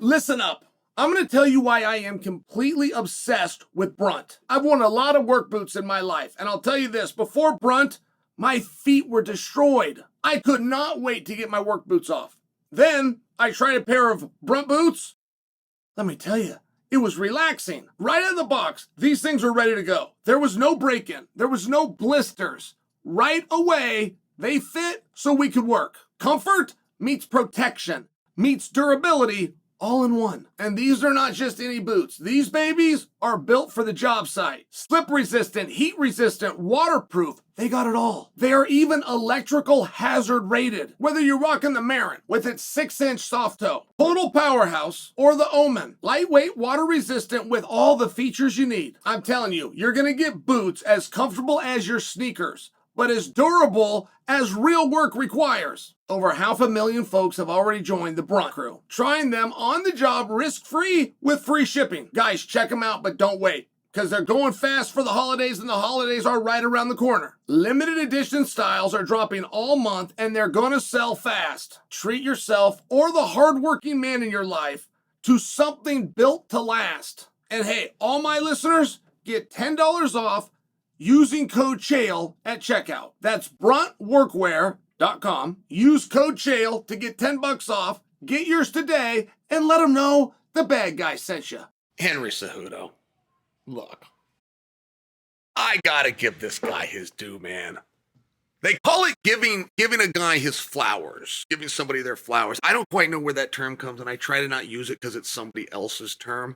Listen up. I'm going to tell you why I am completely obsessed with Brunt. I've worn a lot of work boots in my life, and I'll tell you this, before Brunt, my feet were destroyed. I could not wait to get my work boots off. Then I tried a pair of Brunt boots. Let me tell you, it was relaxing. Right out of the box, these things were ready to go. There was no break-in. There was no blisters. Right away, they fit so we could work. Comfort meets protection, meets durability, all in one. And these are not just any boots. These babies are built for the job site. Slip resistant, heat resistant, waterproof. They got it all. They are even electrical hazard rated. Whether you're rocking the Marin with its 6-inch soft toe, total powerhouse, or the Omen, lightweight, water resistant with all the features you need. I'm telling you, you're gonna get boots as comfortable as your sneakers, but as durable as real work requires. Over 500,000 folks have already joined the Brunt crew, trying them on the job risk-free with free shipping. Guys, check them out, but don't wait, because they're going fast for the holidays, and the holidays are right around the corner. Limited edition styles are dropping all month, and they're gonna sell fast. Treat yourself or the hardworking man in your life to something built to last. And hey, all my listeners get $10 off using code Chael at checkout. That's bruntworkwear.com. Use code Chael to get $10 off. Get yours today and let them know the bad guy sent you. Henry Cejudo. Look, I gotta give this guy his due, man. They call it giving a guy his flowers, giving somebody their flowers. I don't quite know where that term comes, and I try to not use it because it's somebody else's term.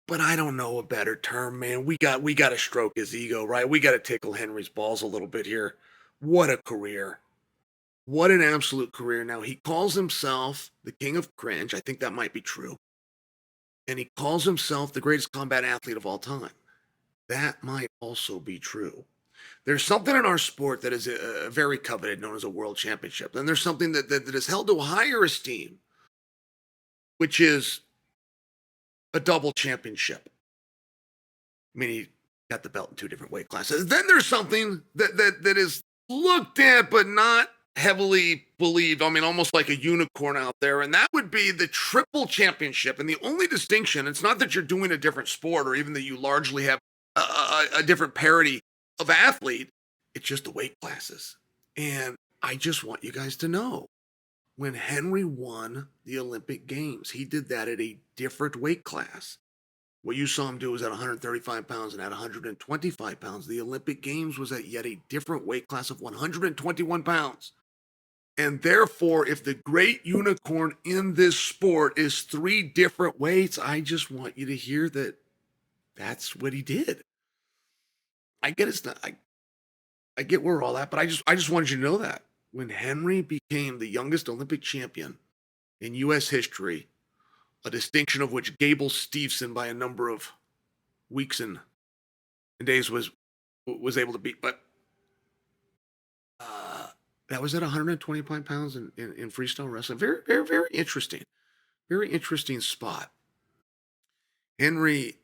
But I don't know a better term, man. We got to stroke his ego, right? We got to tickle Henry's balls a little bit here. What a career. What an absolute career. Now, he calls himself the king of cringe. I think that might be true. And he calls himself the greatest combat athlete of all time. That might also be true. There's something in our sport that is very coveted, known as a world championship. And there's something that is held to a higher esteem, which is a double championship. I mean, he got the belt in 2 different weight classes. Then there's something that is looked at but not heavily believed. I mean, almost like a unicorn out there. And that would be the triple championship. And the only distinction, it's not that you're doing a different sport or even that you largely have a different parity of athlete. It's just the weight classes. And I just want you guys to know, when Henry won the Olympic Games, he did that at a different weight class. What you saw him do was at 135 pounds and at 125 pounds. The Olympic Games was at yet a different weight class of 121 pounds. And therefore, if the great unicorn in this sport is 3 different weights, I just want you to hear that that's what he did. I get it's not, I get where we're all at, but I just wanted you to know that. When Henry became the youngest Olympic champion in U.S. history, a distinction of which Gable Steveson by a number of weeks and days was able to beat, but that was at 125 pounds in freestyle wrestling. Very, very, very interesting. Very interesting spot. Henry,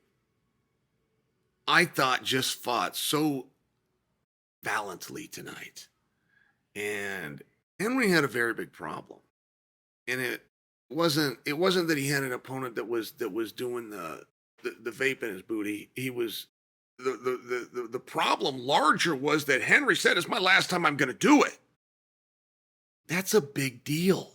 I thought, just fought so valiantly tonight. And Henry had a very big problem. And it wasn't that he had an opponent that was doing the vape in his booty. He was the problem larger was that Henry said, "It's my last time I'm going to do it." That's a big deal.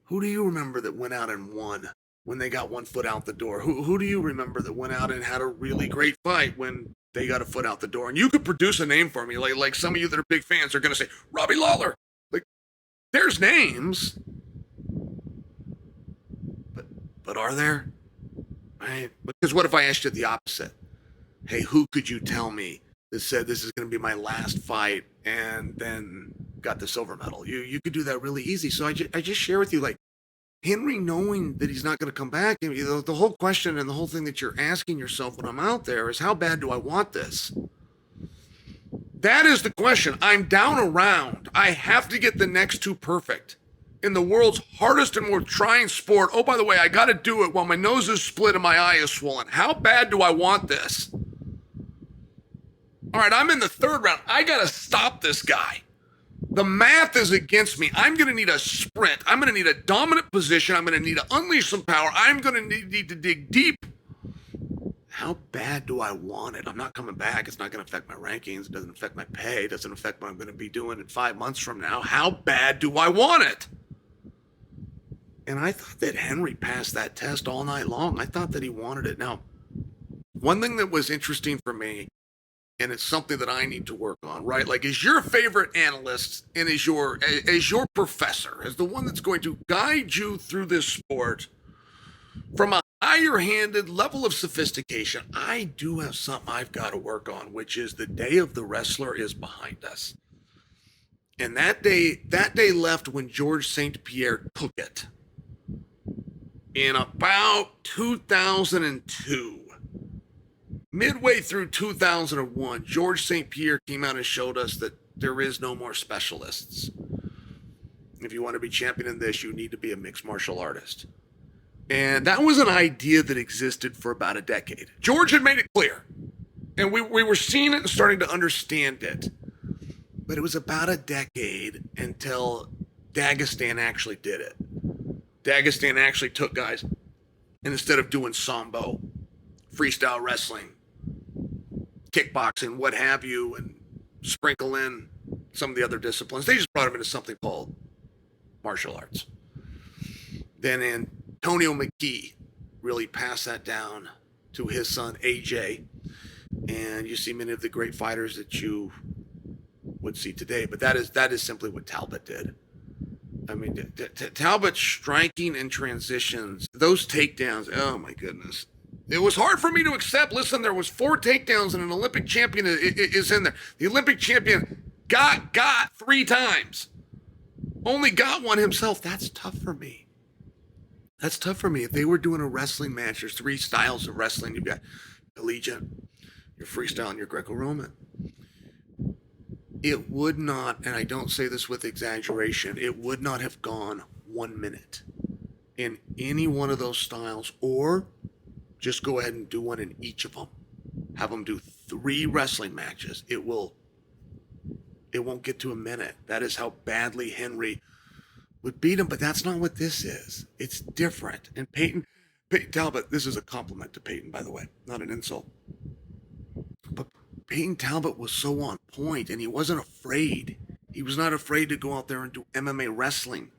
Who do you remember that went out and won when they got one foot out the door? Who do you remember that went out and had a really great fight when they got a foot out the door? And you could produce a name for me, like some of you that are big fans are going to say, Robbie Lawler. Like, there's names. But are there? Right? Because what if I asked you the opposite? Hey, who could you tell me that said this is going to be my last fight and then got the silver medal? You could do that really easy. So I just share with you, like, Henry knowing that he's not going to come back, and the whole question and the whole thing that you're asking yourself when I'm out there is, how bad do I want this? That is the question. I'm down a round. I have to get the next 2 perfect in the world's hardest and more trying sport. Oh, by the way, I got to do it while my nose is split and my eye is swollen. How bad do I want this? All right, I'm in the 3rd round. I got to stop this guy. The math is against me. I'm going to need a sprint. I'm going to need a dominant position. I'm going to need to unleash some power. I'm going to need to dig deep. How bad do I want it? I'm not coming back. It's not going to affect my rankings. It doesn't affect my pay. It doesn't affect what I'm going to be doing in 5 months from now. How bad do I want it? And I thought that Henry passed that test all night long. I thought that he wanted it. Now, one thing that was interesting for me, and it's something that I need to work on, right? Like, as your favorite analyst and as your professor, as the one that's going to guide you through this sport from a higher-handed level of sophistication, I do have something I've got to work on, which is the day of the wrestler is behind us. And that day left when George St. Pierre took it. In about 2002, midway through 2001, George St. Pierre came out and showed us that there is no more specialists. If you want to be champion in this, you need to be a mixed martial artist. And that was an idea that existed for about a decade. George had made it clear, and we were seeing it and starting to understand it. But it was about a decade until Dagestan actually did it. Dagestan actually took guys, and instead of doing sambo, freestyle wrestling, kickboxing, what have you, and sprinkle in some of the other disciplines, they just brought them into something called martial arts. Then Antonio McGee really passed that down to his son AJ, and you see many of the great fighters that you would see today. But that is simply what Talbot did. I mean, Talbot's striking and transitions, those takedowns, oh my goodness. It was hard for me to accept. Listen, there was 4 takedowns and an Olympic champion is in there. The Olympic champion got 3 times. Only got one himself. That's tough for me. That's tough for me. If they were doing a wrestling match, there's 3 styles of wrestling. You've got collegiate, your freestyle, and your Greco-Roman. It would not, and I don't say this with exaggeration, it would not have gone 1 minute in any one of those styles, or just go ahead and do one in each of them. Have them do 3 wrestling matches. It won't get to a minute. That is how badly Henry would beat him, but that's not what this is. It's different. And Peyton Talbot, this is a compliment to Peyton, by the way, not an insult. But Peyton Talbot was so on point, and he wasn't afraid. He was not afraid to go out there and do MMA wrestling.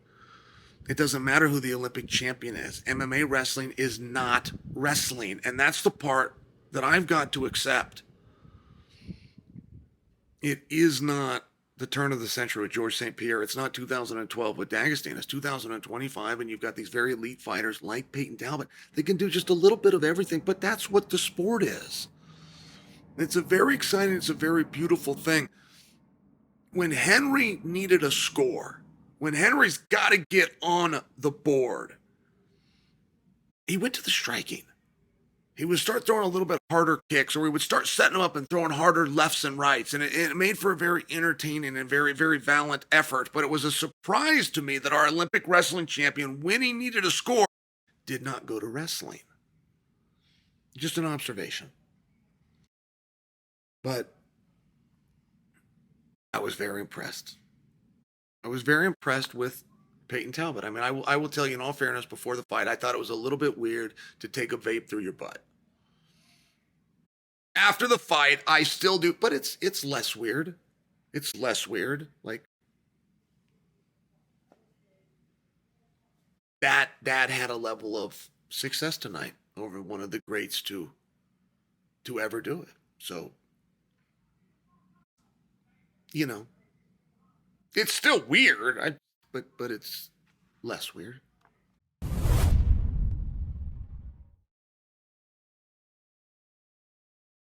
It doesn't matter who the Olympic champion is. MMA wrestling is not wrestling, and that's the part that I've got to accept. It is not the turn of the century with George St. Pierre. It's not 2012 with Dagestan. It's 2025, and you've got these very elite fighters like Peyton Talbot. They can do just a little bit of everything, but that's what the sport is. It's a very exciting, it's a very beautiful thing. When Henry needed a score, when Henry's got to get on the board, he went to the striking. He would start throwing a little bit harder kicks, or he would start setting them up and throwing harder lefts and rights. And it made for a very entertaining and very, very valiant effort. But it was a surprise to me that our Olympic wrestling champion, when he needed a score, did not go to wrestling. Just an observation. But I was very impressed. I was very impressed with Peyton Talbot. I mean, I will tell you in all fairness, before the fight, I thought it was a little bit weird to take a vape through your butt. After the fight, I still do, but it's less weird. It's less weird. Like, that had a level of success tonight over one of the greats to ever do it. So, you know, it's still weird, but it's less weird.